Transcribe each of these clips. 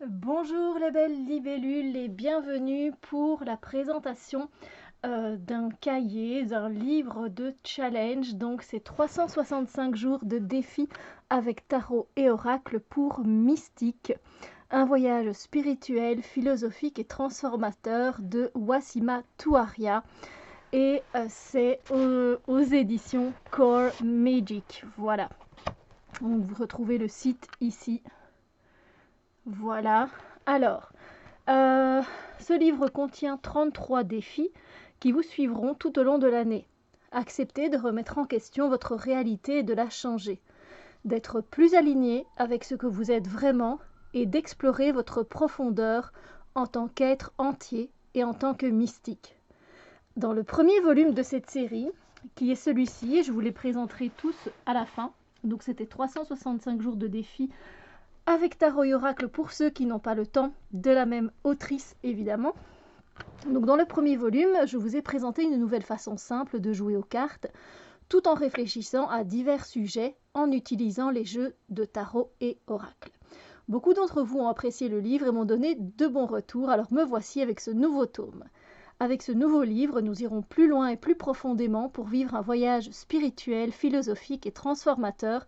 Bonjour les belles libellules et bienvenue pour la présentation d'un cahier, d'un livre de challenge. Donc c'est 365 jours de défis avec tarot et oracle pour Mystique. Un voyage spirituel, philosophique et transformateur de Wassima Touaria. Et c'est aux éditions Core Magic. Voilà. Donc vous retrouvez le site ici. Voilà. Alors, euh, ce livre contient 33 défis qui vous suivront tout au long de l'année. Acceptez de remettre en question votre réalité et de la changer, d'être plus aligné avec ce que vous êtes vraiment et d'explorer votre profondeur en tant qu'être entier et en tant que mystique. Dans le premier volume de cette série, qui est celui-ci, et je vous les présenterai tous à la fin, donc c'était 365 jours de défis avec tarot et oracle pour ceux qui n'ont pas le temps, de la même autrice évidemment. Donc dans le premier volume, je vous ai présenté une nouvelle façon simple de jouer aux cartes, tout en réfléchissant à divers sujets en utilisant les jeux de tarot et oracle. Beaucoup d'entre vous ont apprécié le livre et m'ont donné de bons retours, alors me voici avec ce nouveau tome. Avec ce nouveau livre, nous irons plus loin et plus profondément pour vivre un voyage spirituel, philosophique et transformateur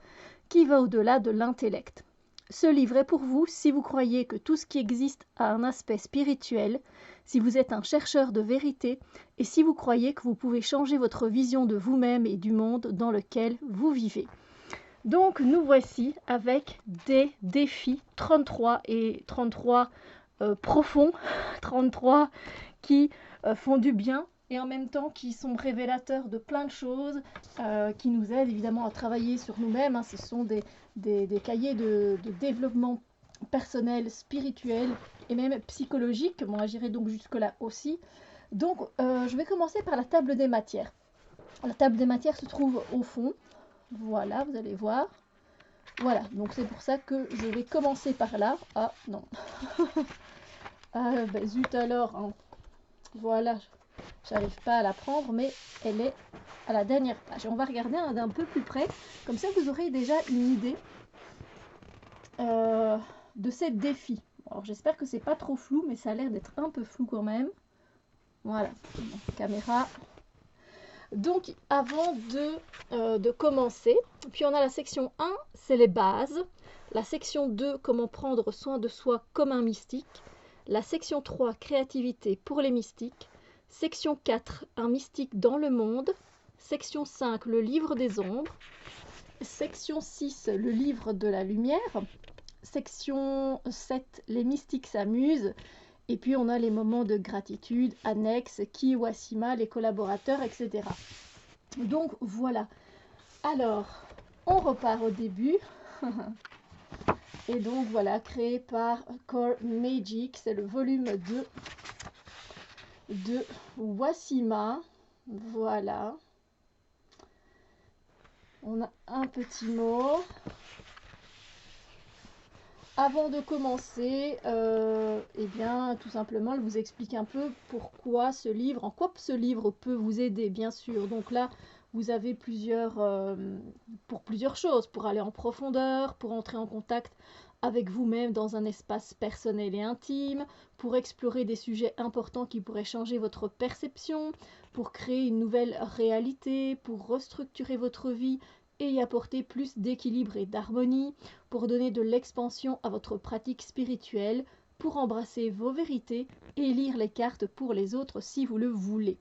qui va au-delà de l'intellect. Ce livre est pour vous si vous croyez que tout ce qui existe a un aspect spirituel, si vous êtes un chercheur de vérité et si vous croyez que vous pouvez changer votre vision de vous-même et du monde dans lequel vous vivez. Donc nous voici avec des défis 33 et 33 profonds, 33 qui font du bien et en même temps qui sont révélateurs de plein de choses, qui nous aident évidemment à travailler sur nous-mêmes. Ce sont des cahiers de développement personnel, spirituel et même psychologique. Moi, j'irai donc jusque-là aussi. Donc, je vais commencer par la table des matières. La table des matières se trouve au fond. Voilà, vous allez voir. Voilà, donc c'est pour ça que je vais commencer par là. Ah, non. Zut alors, hein. Voilà, j'arrive pas à la prendre, mais elle est à la dernière page. On va regarder d'un peu plus près, comme ça vous aurez déjà une idée de ces défis. Alors j'espère que c'est pas trop flou, mais ça a l'air d'être un peu flou quand même. Voilà, caméra. Donc avant de commencer, puis on a la section 1, c'est les bases. La section 2, comment prendre soin de soi comme un mystique. La section 3, créativité pour les mystiques. Section 4, un mystique dans le monde. Section 5, le livre des ombres. Section 6, le livre de la lumière. Section 7, les mystiques s'amusent. Et puis on a les moments de gratitude, annexes, qui, Wassima, les collaborateurs, etc. Donc voilà. Alors, on repart au début. Et donc voilà, créé par Core Magic, c'est le volume 2 de Wassima. Voilà. On a un petit mot. Avant de commencer, eh bien, tout simplement, elle vous explique un peu pourquoi ce livre, en quoi ce livre peut vous aider, bien sûr. Donc là, vous avez pour plusieurs choses, pour aller en profondeur, pour entrer en contact avec vous-même dans un espace personnel et intime, pour explorer des sujets importants qui pourraient changer votre perception, pour créer une nouvelle réalité, pour restructurer votre vie et y apporter plus d'équilibre et d'harmonie, pour donner de l'expansion à votre pratique spirituelle, pour embrasser vos vérités et lire les cartes pour les autres si vous le voulez.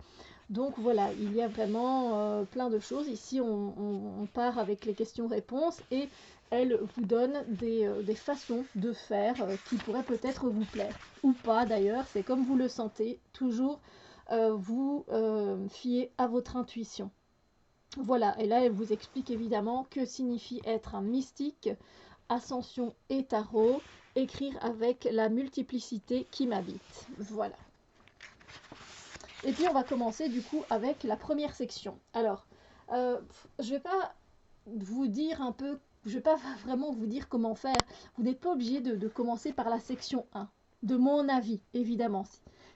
Donc voilà, il y a vraiment plein de choses. Ici, on part avec les questions-réponses et elle vous donne des façons de faire qui pourraient peut-être vous plaire. Ou pas d'ailleurs, c'est comme vous le sentez. Toujours vous fiez à votre intuition. Voilà, et là elle vous explique évidemment que signifie être un mystique, ascension et tarot, écrire avec la multiplicité qui m'habite. Voilà. Et puis on va commencer du coup avec la première section. Alors, je vais pas vous dire un peu, je vais pas vraiment vous dire comment faire. Vous n'êtes pas obligé de commencer par la section 1, de mon avis, évidemment.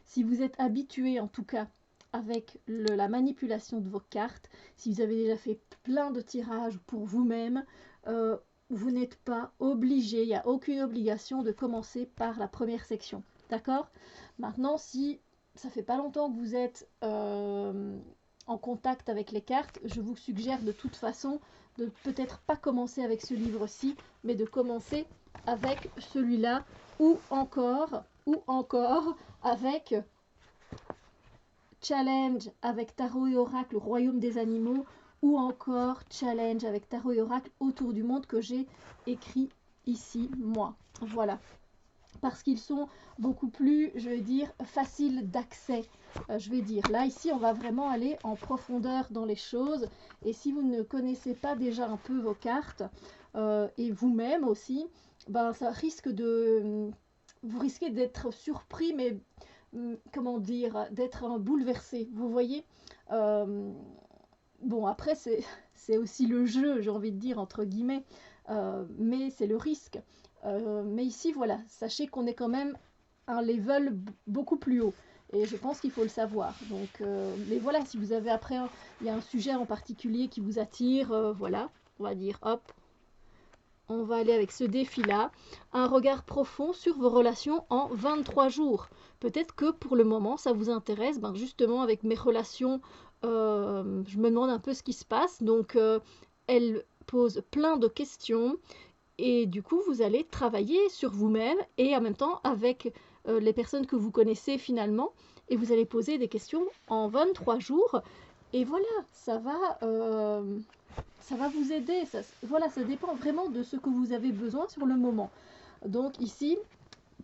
Si vous êtes habitué en tout cas avec la manipulation de vos cartes, si vous avez déjà fait plein de tirages pour vous-même, vous n'êtes pas obligé, il n'y a aucune obligation de commencer par la première section. D'accord? Maintenant, si ça fait pas longtemps que vous êtes en contact avec les cartes, je vous suggère de toute façon de peut-être pas commencer avec ce livre-ci, mais de commencer avec celui-là ou encore avec Challenge avec Tarot et Oracle, le Royaume des animaux, ou encore Challenge avec Tarot et Oracle autour du monde que j'ai écrit ici, moi. Voilà. Parce qu'ils sont beaucoup plus, je vais dire, faciles d'accès. Je vais dire, là, ici, on va vraiment aller en profondeur dans les choses. Et si vous ne connaissez pas déjà un peu vos cartes, et vous-même aussi, ben, ça risque de... Vous risquez d'être surpris, mais comment dire, d'être bouleversé, vous voyez. Bon, après, c'est aussi le jeu, j'ai envie de dire, entre guillemets, mais c'est le risque. Mais ici, voilà, sachez qu'on est quand même à un level beaucoup plus haut. Et je pense qu'il faut le savoir. Donc, mais voilà, si vous avez après, il y a un sujet en particulier qui vous attire, voilà, on va dire, hop, on va aller avec ce défi-là. Un regard profond sur vos relations en 23 jours. Peut-être que pour le moment, ça vous intéresse. Ben justement, avec mes relations, je me demande un peu ce qui se passe. Donc, elle pose plein de questions. Et du coup, vous allez travailler sur vous-même et en même temps avec les personnes que vous connaissez finalement. Et vous allez poser des questions en 23 jours. Et voilà, ça va vous aider. Voilà, ça dépend vraiment de ce que vous avez besoin sur le moment. Donc ici,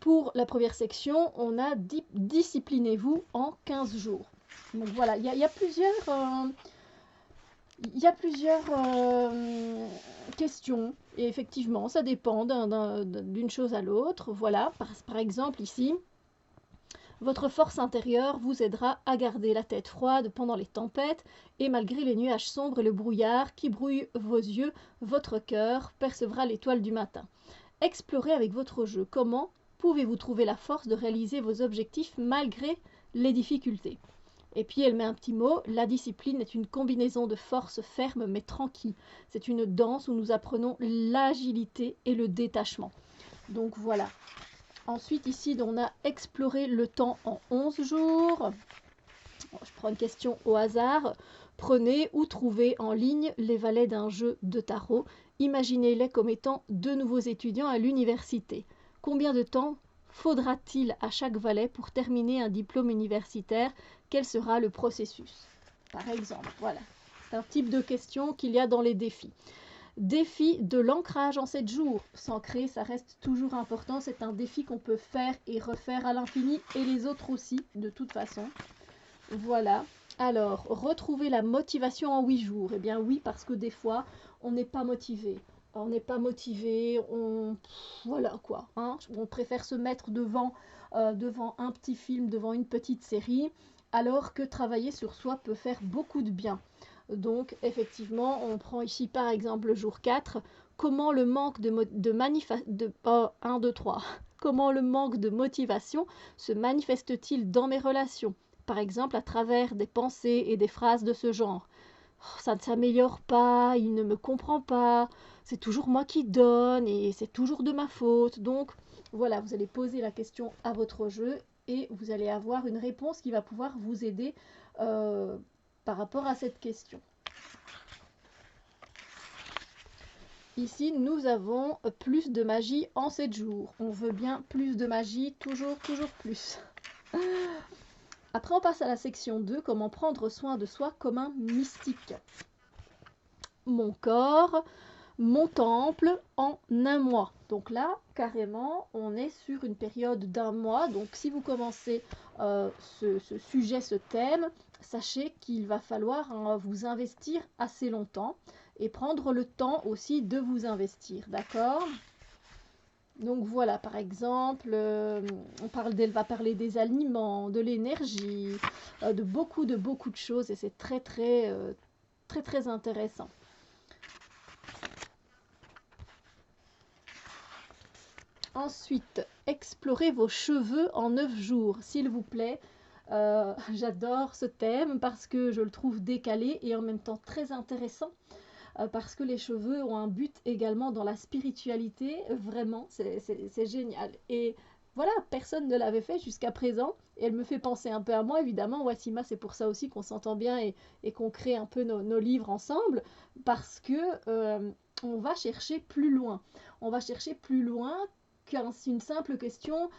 pour la première section, on a disciplinez-vous en 15 jours. Donc voilà, il y a plusieurs... Il y a plusieurs questions et effectivement, ça dépend d'une chose à l'autre. Voilà, par exemple ici, votre force intérieure vous aidera à garder la tête froide pendant les tempêtes et malgré les nuages sombres et le brouillard qui brouille vos yeux, votre cœur percevra l'étoile du matin. Explorez avec votre jeu comment pouvez-vous trouver la force de réaliser vos objectifs malgré les difficultés. Et puis elle met un petit mot, la discipline est une combinaison de force ferme mais tranquille. C'est une danse où nous apprenons l'agilité et le détachement. Donc voilà. Ensuite ici, on a exploré le temps en 11 jours. Je prends une question au hasard. Prenez ou trouvez en ligne les valets d'un jeu de tarot. Imaginez-les comme étant de nouveaux étudiants à l'université. Combien de temps faudra-t-il à chaque valet pour terminer un diplôme universitaire? Quel sera le processus? Par exemple, voilà. C'est un type de question qu'il y a dans les défis. Défi de l'ancrage en 7 jours. S'ancrer, ça reste toujours important. C'est un défi qu'on peut faire et refaire à l'infini et les autres aussi, de toute façon. Voilà. Alors, retrouver la motivation en 8 jours. Eh bien oui, parce que des fois, on n'est pas motivé. On n'est pas motivé, voilà quoi. Hein. On préfère se mettre devant un petit film, devant une petite série, alors que travailler sur soi peut faire beaucoup de bien. Donc, effectivement, on prend ici par exemple le jour 4. Comment le manque Comment le manque de motivation se manifeste-t-il dans mes relations? Par exemple, à travers des pensées et des phrases de ce genre. Oh, ça ne s'améliore pas, il ne me comprend pas, c'est toujours moi qui donne et c'est toujours de ma faute. Donc, voilà, vous allez poser la question à votre jeu et vous allez avoir une réponse qui va pouvoir vous aider par rapport à cette question. Ici, nous avons plus de magie en 7 jours. On veut bien plus de magie, toujours plus. Après, on passe à la section 2, comment prendre soin de soi comme un mystique. Mon corps, mon temple en un mois. Donc là, carrément, on est sur une période d'un mois. Donc si vous commencez ce sujet, ce thème, sachez qu'il va falloir vous investir assez longtemps et prendre le temps aussi de vous investir. D'accord ? Donc voilà, par exemple, elle va parler des aliments, de l'énergie, de beaucoup de choses et c'est très intéressant. Ensuite, explorez vos cheveux en 9 jours, s'il vous plaît. J'adore ce thème parce que je le trouve décalé et en même temps très intéressant. parce que les cheveux ont un but également dans la spiritualité. Vraiment, c'est génial. Et voilà, personne ne l'avait fait jusqu'à présent. Et elle me fait penser un peu à moi, évidemment. Wassima, c'est pour ça aussi qu'on s'entend bien et qu'on crée un peu nos livres ensemble, parce que on va chercher plus loin. On va chercher plus loin qu'une simple question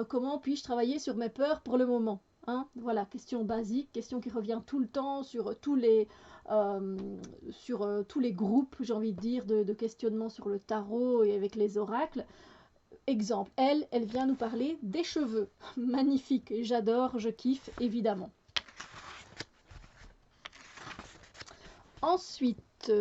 comment puis-je travailler sur mes peurs pour le moment, hein? Voilà, question basique, question qui revient tout le temps euh, sur tous les groupes, j'ai envie de dire, de questionnement sur le tarot et avec les oracles. Exemple, elle vient nous parler des cheveux. Magnifique, j'adore, je kiffe, évidemment. Ensuite,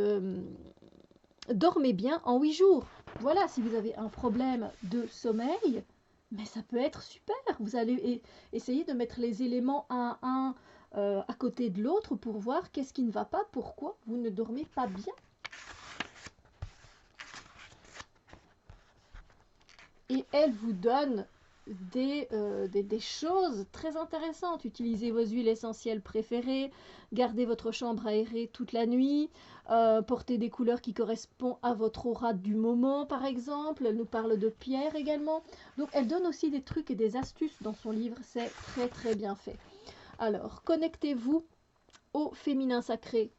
dormez bien en 8 jours. Voilà, si vous avez un problème de sommeil, mais ça peut être super. Vous allez essayer de mettre les éléments un à côté de l'autre pour voir qu'est-ce qui ne va pas, pourquoi vous ne dormez pas bien. Et elle vous donne des choses très intéressantes. Utilisez vos huiles essentielles préférées, gardez votre chambre aérée toute la nuit, portez des couleurs qui correspondent à votre aura du moment, par exemple. Elle nous parle de pierre également. Donc elle donne aussi des trucs et des astuces dans son livre. C'est très très bien fait. Alors, connectez-vous au féminin sacré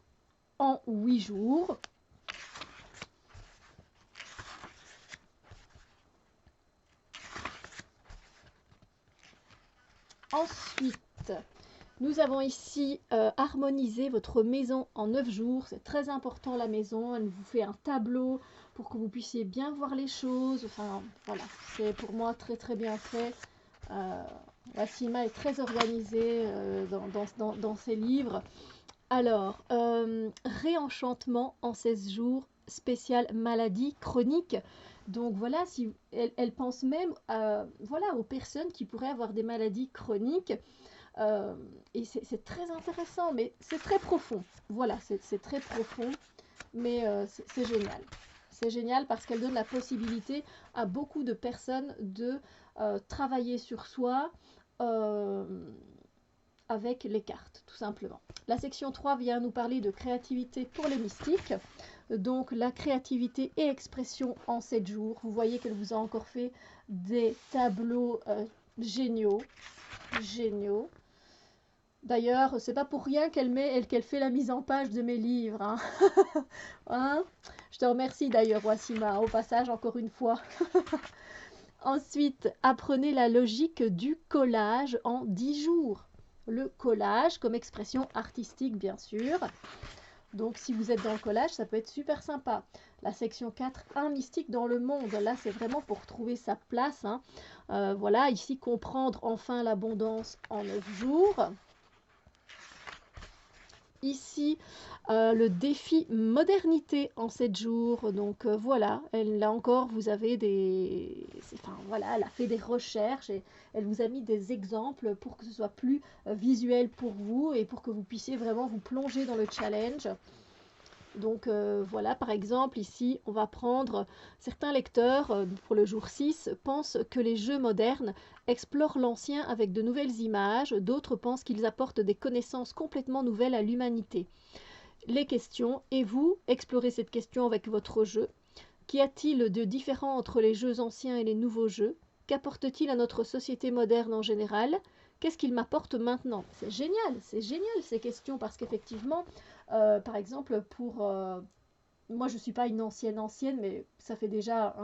en 8 jours. Ensuite, nous avons ici harmonisé votre maison en 9 jours. C'est très important la maison. Elle vous fait un tableau pour que vous puissiez bien voir les choses. Enfin, voilà, c'est pour moi très très bien fait. Wassima est très organisée dans ses livres. Alors, réenchantement en 16 jours, spécial maladie chronique. Donc voilà, si elle pense même voilà, aux personnes qui pourraient avoir des maladies chroniques. Et c'est très intéressant, mais c'est très profond. Voilà, c'est très profond, mais c'est génial. C'est génial parce qu'elle donne la possibilité à beaucoup de personnes de travailler sur soi avec les cartes, tout simplement. La section 3 vient nous parler de créativité pour les mystiques. Donc la créativité et expression en 7 jours. Vous voyez qu'elle vous a encore fait des tableaux géniaux. Géniaux. D'ailleurs, c'est pas pour rien qu'elle fait la mise en page de mes livres. Hein. Hein, je te remercie d'ailleurs, Wassima, au passage, encore une fois. Ensuite, apprenez la logique du collage en 10 jours. Le collage comme expression artistique, bien sûr. Donc, si vous êtes dans le collage, ça peut être super sympa. La section 4, un mystique dans le monde. Là, c'est vraiment pour trouver sa place. Hein. Voilà, ici, comprendre enfin l'abondance en 9 jours. Ici, le défi modernité en 7 jours. Donc voilà, là encore, vous avez enfin, voilà, elle a fait des recherches et elle vous a mis des exemples pour que ce soit plus visuel pour vous et pour que vous puissiez vraiment vous plonger dans le challenge. Donc voilà, par exemple, ici, on va prendre certains lecteurs, pour le jour 6, pensent que les jeux modernes explorent l'ancien avec de nouvelles images, d'autres pensent qu'ils apportent des connaissances complètement nouvelles à l'humanité. Les questions, et vous, explorez cette question avec votre jeu. Qu'y a-t-il de différent entre les jeux anciens et les nouveaux jeux? Qu'apporte-t-il à notre société moderne en général? Qu'est-ce qu'il m'apporte maintenant? C'est génial ces questions, parce qu'effectivement, par exemple, moi, je ne suis pas une ancienne, mais ça fait déjà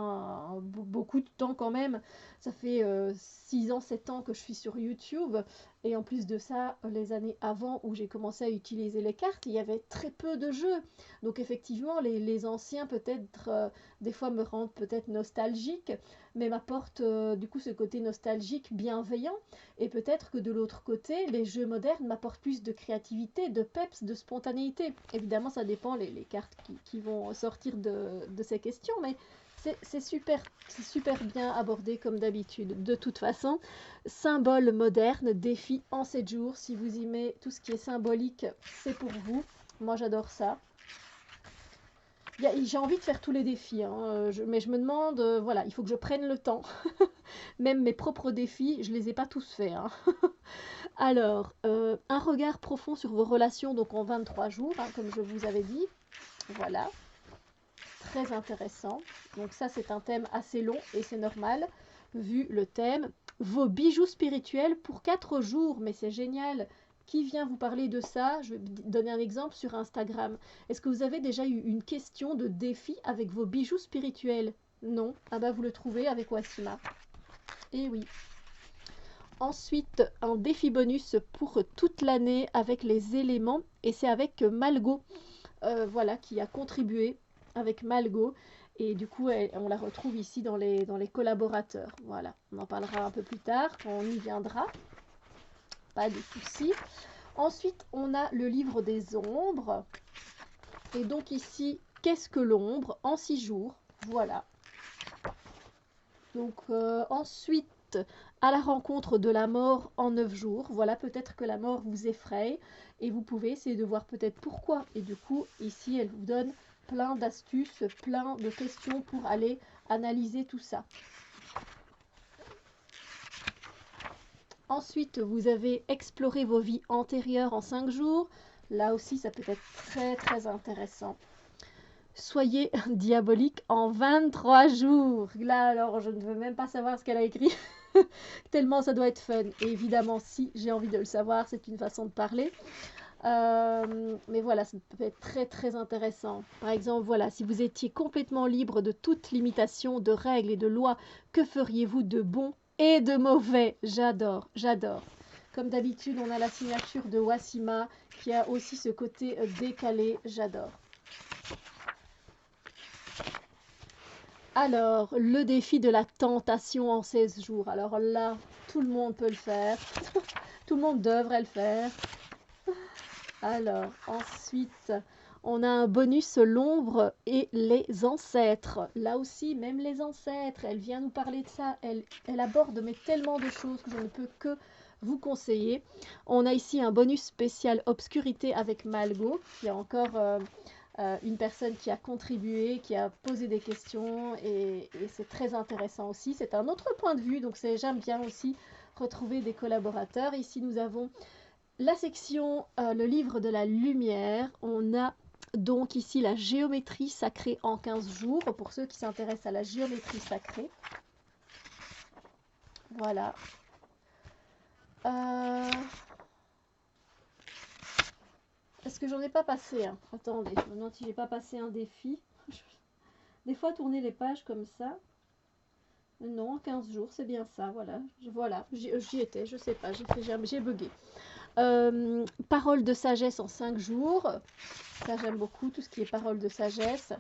beaucoup de temps quand même. Ça fait 6 ans, 7 ans que je suis sur YouTube. Et en plus de ça, les années avant où j'ai commencé à utiliser les cartes, il y avait très peu de jeux. Donc effectivement, les anciens peut-être, des fois me rendent peut-être nostalgique, mais m'apportent du coup ce côté nostalgique bienveillant. Et peut-être que de l'autre côté, les jeux modernes m'apportent plus de créativité, de peps, de spontanéité. Évidemment, ça dépend les cartes qui vont sortir de ces questions, mais c'est super bien abordé comme d'habitude. De toute façon, symbole moderne, défi en 7 jours. Si vous y mettez tout ce qui est symbolique, c'est pour vous. Moi, j'adore ça. J'ai envie de faire tous les défis, hein, mais je me demande, voilà, il faut que je prenne le temps. Même mes propres défis, je ne les ai pas tous faits. Hein. Alors, un regard profond sur vos relations, donc en 23 jours, hein, comme je vous avais dit. Voilà, très intéressant. Donc ça, c'est un thème assez long et c'est normal, vu le thème. Vos bijoux spirituels pour 4 jours, mais c'est génial. Qui vient vous parler de ça? Je vais donner un exemple sur Instagram. Est-ce que vous avez déjà eu une question de défi avec vos bijoux spirituels? Non? Ah bah vous le trouvez avec Wassima. Et oui. Ensuite, un défi bonus pour toute l'année avec les éléments, et c'est avec Malgo, voilà, qui a contribué avec Malgo, et du coup, on la retrouve ici dans les collaborateurs. Voilà, on en parlera un peu plus tard, quand on y viendra, pas de soucis. Ensuite, on a le livre des ombres, et donc ici, qu'est-ce que l'ombre en 6 jours? Voilà. Donc ensuite, à la rencontre de la mort en 9 jours. Voilà, peut-être que la mort vous effraie et vous pouvez essayer de voir peut-être pourquoi. Et du coup, ici, elle vous donne plein d'astuces, plein de questions pour aller analyser tout ça. Ensuite, vous avez exploré vos vies antérieures en 5 jours. Là aussi, ça peut être très très intéressant. Soyez diabolique en 23 jours. Là, alors, je ne veux même pas savoir ce qu'elle a écrit. Tellement ça doit être fun. Et évidemment, si j'ai envie de le savoir, c'est une façon de parler. Mais voilà, ça peut être très très intéressant. Par exemple, voilà, si vous étiez complètement libre de toute limitation, de règles et de lois, que feriez-vous de bon et de mauvais? J'adore, j'adore. Comme d'habitude, on a la signature de Wassima qui a aussi ce côté décalé. J'adore. Alors, le défi de la tentation en 16 jours. Alors là, tout le monde peut le faire. Tout le monde devrait le faire. Alors, ensuite, on a un bonus l'ombre et les ancêtres. Là aussi, même les ancêtres, elle vient nous parler de ça. Elle aborde mais tellement de choses que je ne peux que vous conseiller. On a ici un bonus spécial obscurité avec Malgo. Il y a encore une personne qui a contribué, qui a posé des questions et c'est très intéressant aussi. C'est un autre point de vue, donc j'aime bien aussi retrouver des collaborateurs. Ici, nous avons la section le livre de la lumière. On a donc ici la géométrie sacrée en 15 jours, pour ceux qui s'intéressent à la géométrie sacrée. Voilà. Est-ce que j'en ai pas passé un? Attendez, je me demande si j'ai pas passé un défi. Des fois, tourner les pages comme ça. Non, 15 jours, c'est bien ça, voilà. Voilà, j'y étais, je sais pas, j'ai bugué. Parole de sagesse en 5 jours. Ça, j'aime beaucoup, tout ce qui est parole de sagesse.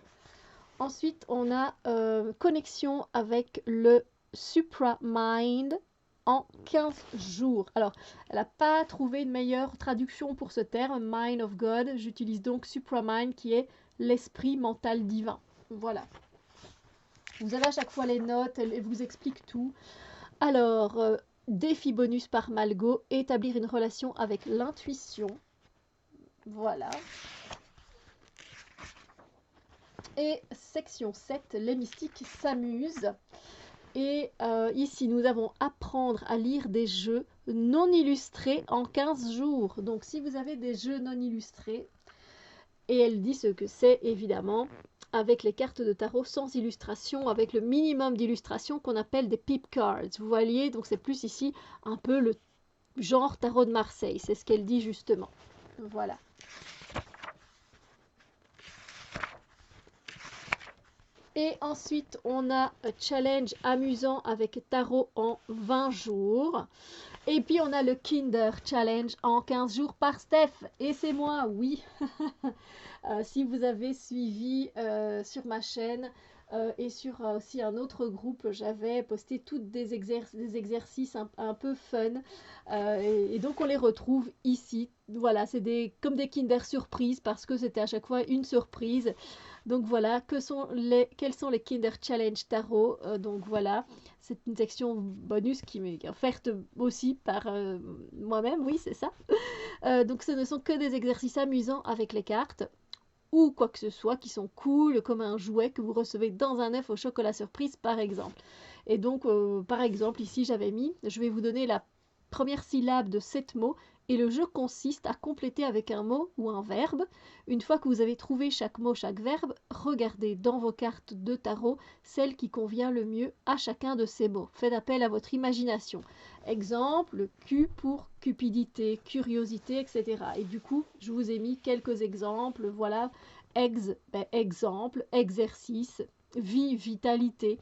Ensuite, on a connexion avec le supramind en 15 jours. Alors, elle n'a pas trouvé une meilleure traduction pour ce terme, mind of God. J'utilise donc supramind qui est l'esprit mental divin. Voilà. Vous avez à chaque fois les notes, elle vous explique tout. Alors, défi bonus par Malgo, établir une relation avec l'intuition. Voilà. Et section 7, les mystiques s'amusent. Et ici, nous avons apprendre à lire des jeux non illustrés en 15 jours. Donc, si vous avez des jeux non illustrés, et elle dit ce que c'est, évidemment, avec les cartes de tarot sans illustration, avec le minimum d'illustration qu'on appelle des pip cards. Vous voyez, donc c'est plus ici un peu le genre tarot de Marseille. C'est ce qu'elle dit justement. Voilà. Et ensuite, on a un challenge amusant avec tarot en 20 jours. Et puis, on a le Kinder Challenge en 15 jours par Steph. Et c'est moi, oui. Si vous avez suivi sur ma chaîne et sur aussi un autre groupe, j'avais posté toutes des exercices un peu fun. Et donc, on les retrouve ici. Voilà, c'est comme des Kinder surprises parce que c'était à chaque fois une surprise. Donc voilà, quels sont les Kinder Challenge Tarot. Donc voilà, c'est une section bonus qui m'est offerte aussi par moi-même, oui c'est ça. Donc ce ne sont que des exercices amusants avec les cartes ou quoi que ce soit qui sont cool comme un jouet que vous recevez dans un œuf au chocolat surprise par exemple. Et donc par exemple ici j'avais mis, je vais vous donner la première syllabe de 7 mots Et le jeu consiste à compléter avec un mot ou un verbe. Une fois que vous avez trouvé chaque mot, chaque verbe, regardez dans vos cartes de tarot celle qui convient le mieux à chacun de ces mots. Faites appel à votre imagination. Exemple, Q pour cupidité, curiosité, etc. Et du coup, je vous ai mis quelques exemples. Voilà, exemple, exercice, vie, vitalité,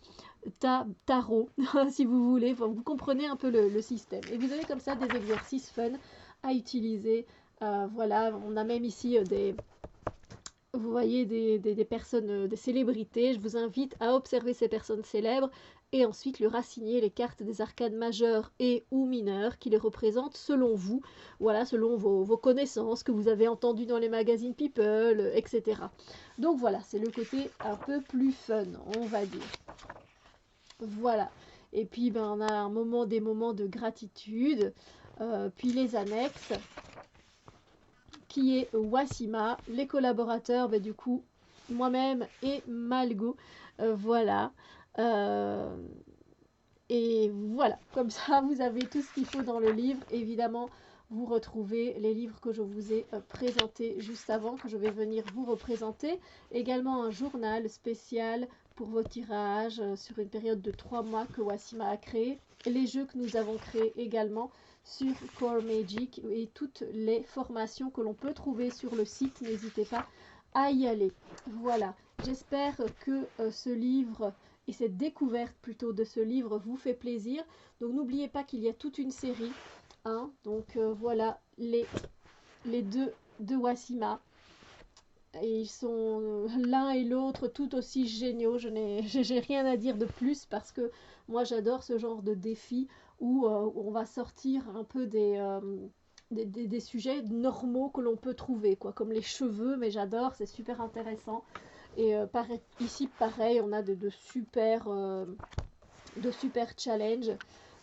tarot, si vous voulez. Enfin, vous comprenez un peu le système. Et vous avez comme ça des exercices fun à utiliser. Voilà, on a même ici vous voyez des personnes, des célébrités. Je vous invite à observer ces personnes célèbres et ensuite leur assigner les cartes des arcanes majeures et ou mineures qui les représentent selon vous, voilà, selon vos connaissances que vous avez entendues dans les magazines People, etc. Donc voilà, c'est le côté un peu plus fun, on va dire. Voilà. Et puis ben, on a des moments de gratitude, puis les annexes, qui est Wassima, les collaborateurs, ben, du coup, moi-même et Malgo, voilà. Et voilà, comme ça, vous avez tout ce qu'il faut dans le livre. Évidemment, vous retrouvez les livres que je vous ai présentés juste avant, que je vais venir vous représenter. Également un journal spécial pour vos tirages sur une période de 3 mois que Wassima a créé. Les jeux que nous avons créés également sur Core Magic et toutes les formations que l'on peut trouver sur le site. N'hésitez pas à y aller. Voilà, j'espère que ce livre et cette découverte plutôt de ce livre vous fait plaisir. Donc n'oubliez pas qu'il y a toute une série. Hein, donc voilà les deux de Wassima. Et ils sont l'un et l'autre tout aussi géniaux. J'ai rien à dire de plus parce que moi j'adore ce genre de défi où on va sortir un peu des sujets normaux que l'on peut trouver, quoi, comme les cheveux, mais j'adore, c'est super intéressant. Et ici, pareil, on a de super challenges.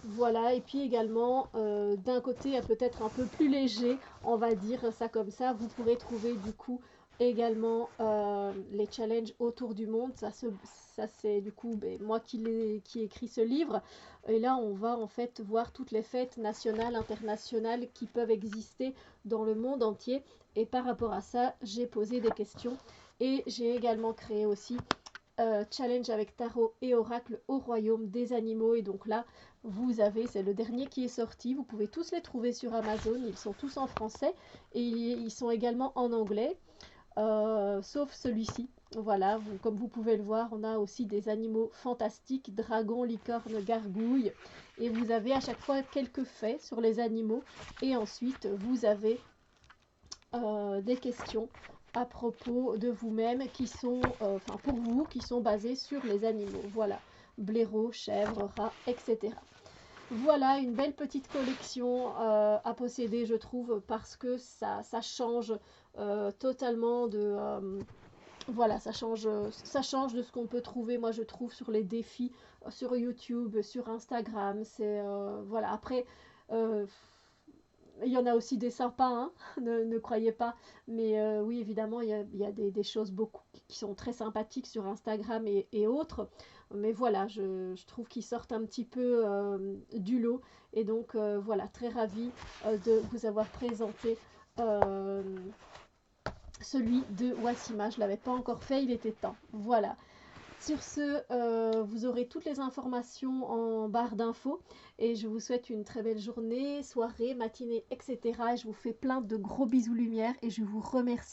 Voilà, et puis également, d'un côté peut-être un peu plus léger, on va dire ça comme ça, vous pourrez trouver du coup également les challenges autour du monde. Ça c'est du coup moi qui écrit ce livre. Et là, on va en fait voir toutes les fêtes nationales, internationales qui peuvent exister dans le monde entier. Et par rapport à ça, j'ai posé des questions. Et j'ai également créé aussi challenge avec tarot et oracle au royaume des animaux. Et donc là, vous avez, c'est le dernier qui est sorti. Vous pouvez tous les trouver sur Amazon. Ils sont tous en français et ils sont également en anglais, sauf celui-ci. Voilà, comme vous pouvez le voir, on a aussi des animaux fantastiques, dragons, licornes, gargouilles. Et vous avez à chaque fois quelques faits sur les animaux. Et ensuite, vous avez des questions à propos de vous-même qui sont, pour vous, qui sont basées sur les animaux. Voilà, blaireaux, chèvres, rats, etc. Voilà, une belle petite collection à posséder, je trouve, parce que ça change totalement de... voilà, ça change de ce qu'on peut trouver, moi je trouve, sur les défis sur YouTube, sur Instagram. C'est voilà. Après, il y en a aussi des sympas, hein, ne croyez pas. Mais oui, évidemment, il y a des choses beaucoup qui sont très sympathiques sur Instagram et autres. Mais voilà, je trouve qu'ils sortent un petit peu du lot. Et donc, voilà, très ravie de vous avoir présenté celui de Wassima. Je ne l'avais pas encore fait, il était temps. Voilà. Sur ce, vous aurez toutes les informations en barre d'infos et je vous souhaite une très belle journée, soirée, matinée, etc. Et je vous fais plein de gros bisous lumière et je vous remercie.